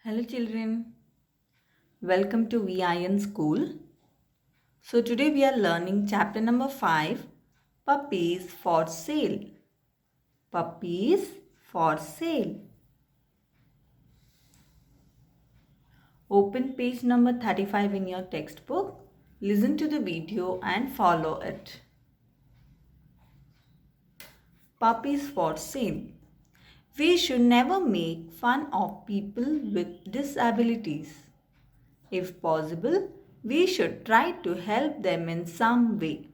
Hello children, welcome to VIN school. So today we are learning chapter number 5, Puppies for Sale. Puppies for Sale. Open page number 35 in your textbook. Listen to the video and follow it. Puppies for Sale. We should never make fun of people with disabilities. If possible, we should try to help them in some way.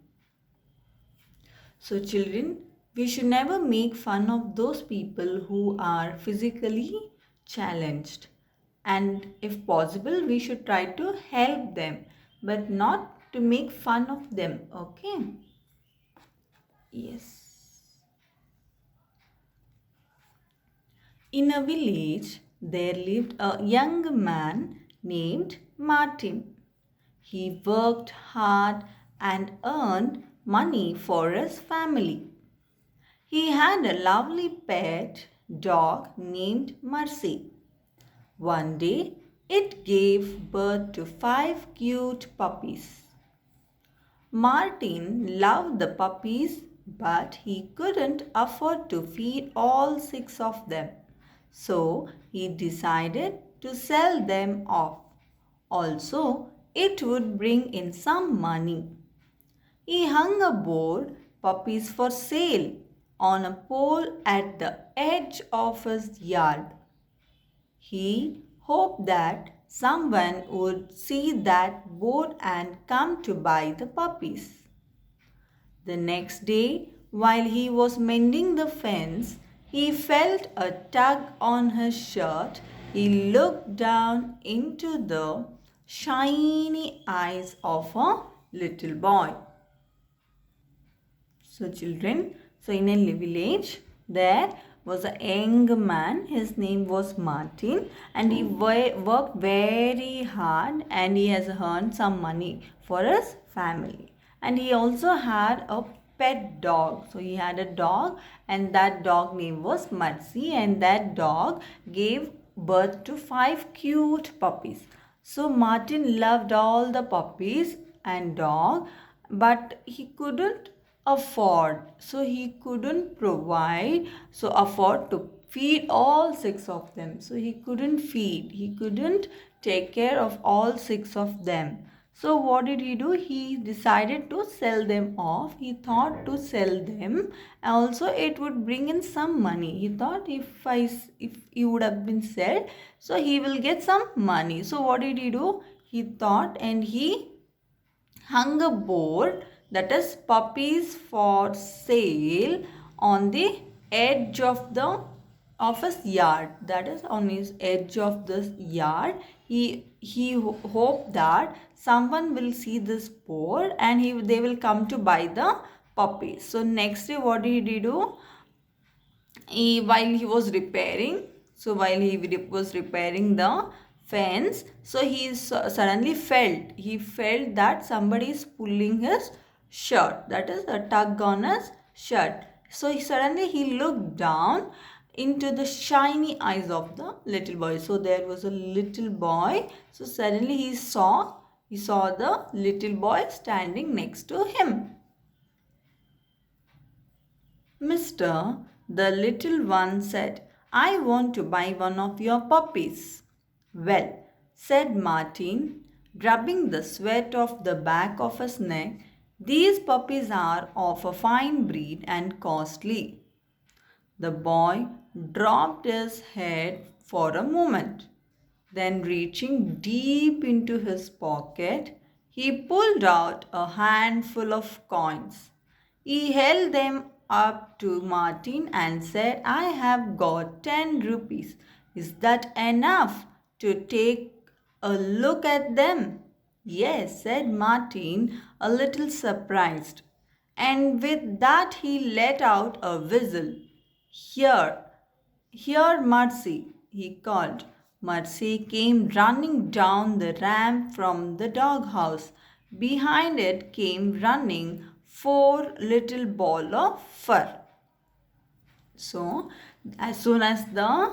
So children, we should never make fun of those people who are physically challenged. And if possible, we should try to help them, but not to make fun of them. Okay? Yes. In a village, there lived a young man named Martin. He worked hard and earned money for his family. He had a lovely pet dog named Mercy. One day, it gave birth to 5 cute puppies. Martin loved the puppies, but he couldn't afford to feed all 6 of them. So, he decided to sell them off. Also, it would bring in some money. He hung a board, Puppies for Sale, on a pole at the edge of his yard. He hoped that someone would see that board and come to buy the puppies. The next day, while he was mending the fence, he felt a tug on his shirt. He looked down into the shiny eyes of a little boy. So children, in a village, there was a young man. His name was Martin, and he worked very hard, and he has earned some money for his family. And he also had a pet dog. So he had a dog, and that dog name was Mercy, and that dog gave birth to 5 cute puppies. So Martin loved all the puppies and dog, but he couldn't afford, so he couldn't afford to feed all 6 of them. So he couldn't take care of all 6 of them. So what did he do? He decided to sell them off. He thought to sell them, also it would bring in some money. He thought if he would have been sold, so he will get some money. So what did he do? He thought, and he hung a board, that is Puppies for Sale, on the edge of his yard. That is on his edge of this yard. He hoped that someone will see this board and they will come to buy the puppies. So next day, what did he do? While he was repairing the fence, so suddenly felt that somebody is pulling his shirt, that is a tug on his shirt. So he looked down into the shiny eyes of the little boy. So there was a little boy. So suddenly he saw the little boy standing next to him. Mister, the little one said, I want to buy one of your puppies. Well, said Martin, rubbing the sweat off the back of his neck, these puppies are of a fine breed and costly. The boy dropped his head for a moment. Then, reaching deep into his pocket, he pulled out a handful of coins. He held them up to Martin and said, I have got 10 rupees. Is that enough to take a look at them? Yes, said Martin, a little surprised. And with that he let out a whistle. Here, here, Mercy, he called. Mercy came running down the ramp from the doghouse. Behind it came running 4 little balls of fur. So, as soon as the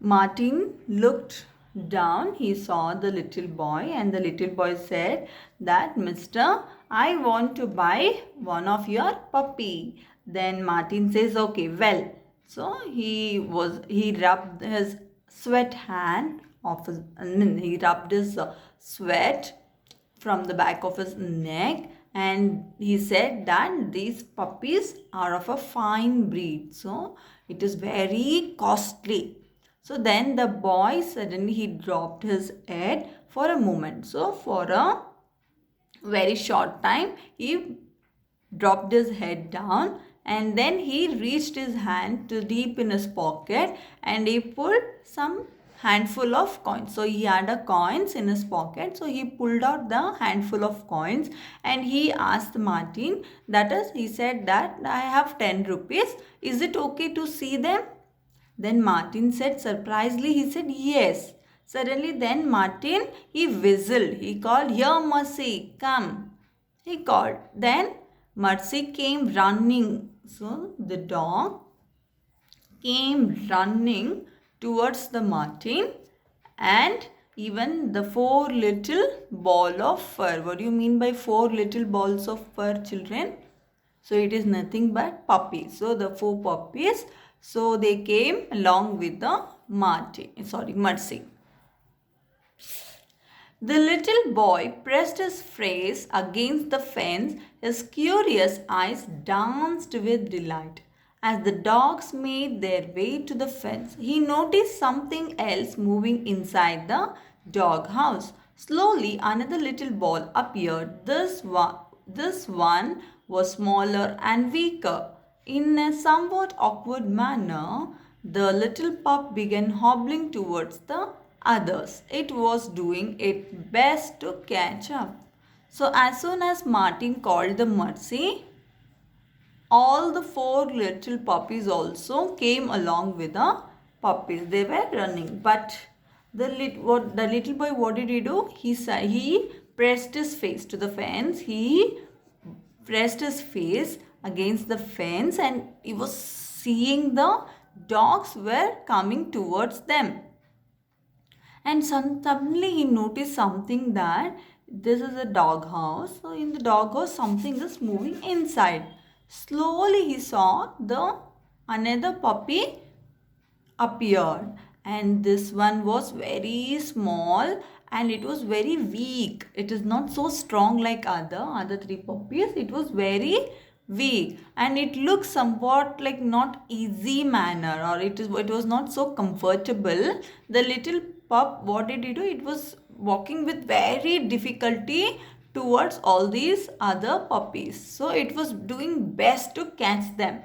Martin looked down. He saw the little boy, and the little boy said that, Mister, I want to buy one of your puppy. Then Martin says, okay, well. So he rubbed his sweat hand of his, he rubbed his sweat from the back of his neck, and he said that these puppies are of a fine breed, so it is very costly. So then the boy suddenly he dropped his head for a moment. So for a very short time he dropped his head down, and then he reached his hand to deep in his pocket and he pulled some handful of coins. So he had a coins in his pocket, so he pulled out the handful of coins and he asked Martin, that is, he said that I have 10 rupees, is it okay to see them? Then Martin said, surprisingly, he said yes. Suddenly then Martin, he whistled. He called, here Mercy, come. He called. Then Mercy came running. So the dog came running towards the Martin, and even the 4 little ball of fur. What do you mean by 4 little balls of fur, children? So it is nothing but puppies. So the 4 puppies, so they came along with the Mercy. The little boy pressed his face against the fence. His curious eyes danced with delight. As the dogs made their way to the fence, he noticed something else moving inside the dog house. Slowly, another little ball appeared. This one was smaller and weaker. In a somewhat awkward manner, the little pup began hobbling towards the others. It was doing its best to catch up. So as soon as Martin called the Mercy, all the 4 little puppies also came along with the puppies. They were running, but the little boy, what did he do? He pressed his face to the fence. He pressed his face against the fence, and he was seeing the dogs were coming towards them. And suddenly he noticed something, that this is a dog house. So in the dog house something is moving inside. Slowly he saw another puppy appeared, and this one was very small and it was very weak. It is not so strong like other 3 puppies. It was very weak and it looked somewhat like not easy manner, or it was not so comfortable. The little pup, what did he do? It was walking with very difficulty towards all these other puppies. So it was doing best to catch them.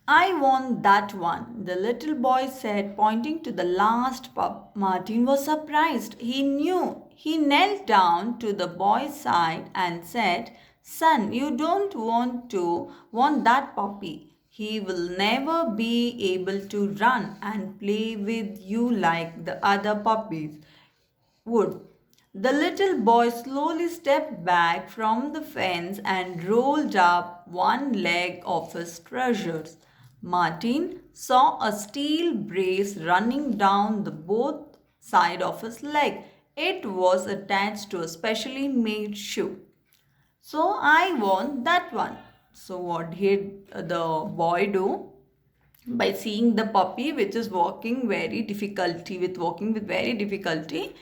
I want that one, the little boy said, pointing to the last pup. Martin was surprised. He knew. He knelt down to the boy's side and said, son, you don't want that puppy. He will never be able to run and play with you like the other puppies would. The little boy slowly stepped back from the fence and rolled up one leg of his treasures. Martin saw a steel brace running down the both sides of his leg. It was attached to a specially made shoe. So I want that one. So what did the boy do? By seeing the puppy which is walking with very difficulty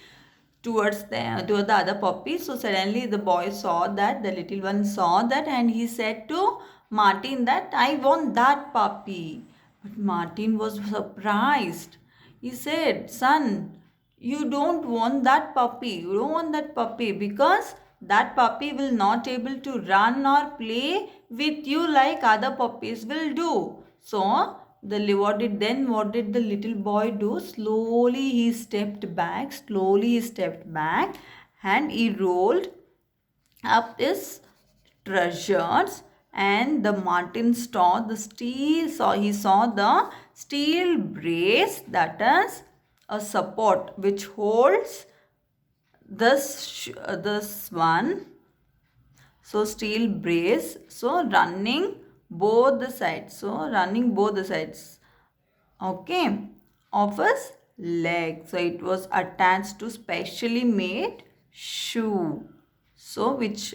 towards the other puppy. So suddenly the boy saw that, the little one saw that, and he said to Martin that I want that puppy. But Martin was surprised. He said, son, you don't want that puppy. You don't want that puppy because that puppy will not able to run or play with you like other puppies will do. So what did the little boy do? Slowly he stepped back and he rolled up his treasures, and the Martin saw the steel brace, that is a support which holds this one. So steel brace, so running both the sides. So running both the sides. Okay, of his leg. So it was attached to specially made shoe. So which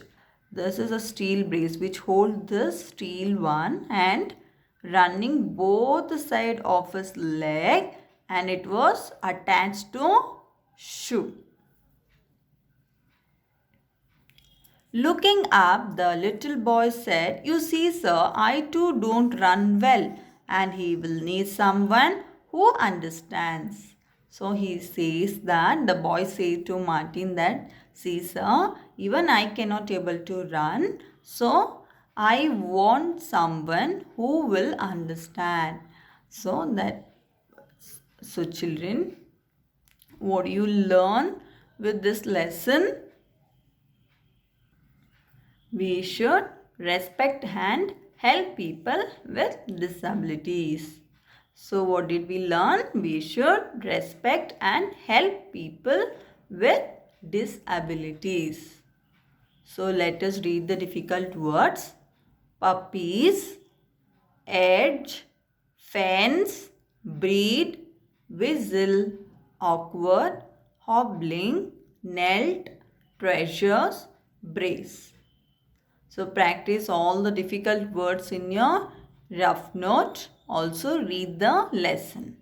this is a steel brace which hold this steel one and running both the side of his leg, and it was attached to shoe. Looking up, the little boy said, "You see, sir, I too don't run well, and he will need someone who understands." So he says that, the boy says to Martin that, "See, sir, even I cannot able to run, so I want someone who will understand." So children, what do you learn with this lesson? We should respect and help people with disabilities. So what did we learn? We should respect and help people with disabilities. So let us read the difficult words. Puppies, edge, fence, breed, whistle, awkward, hobbling, knelt, treasures, brace. So practice all the difficult words in your rough note. Also read the lesson.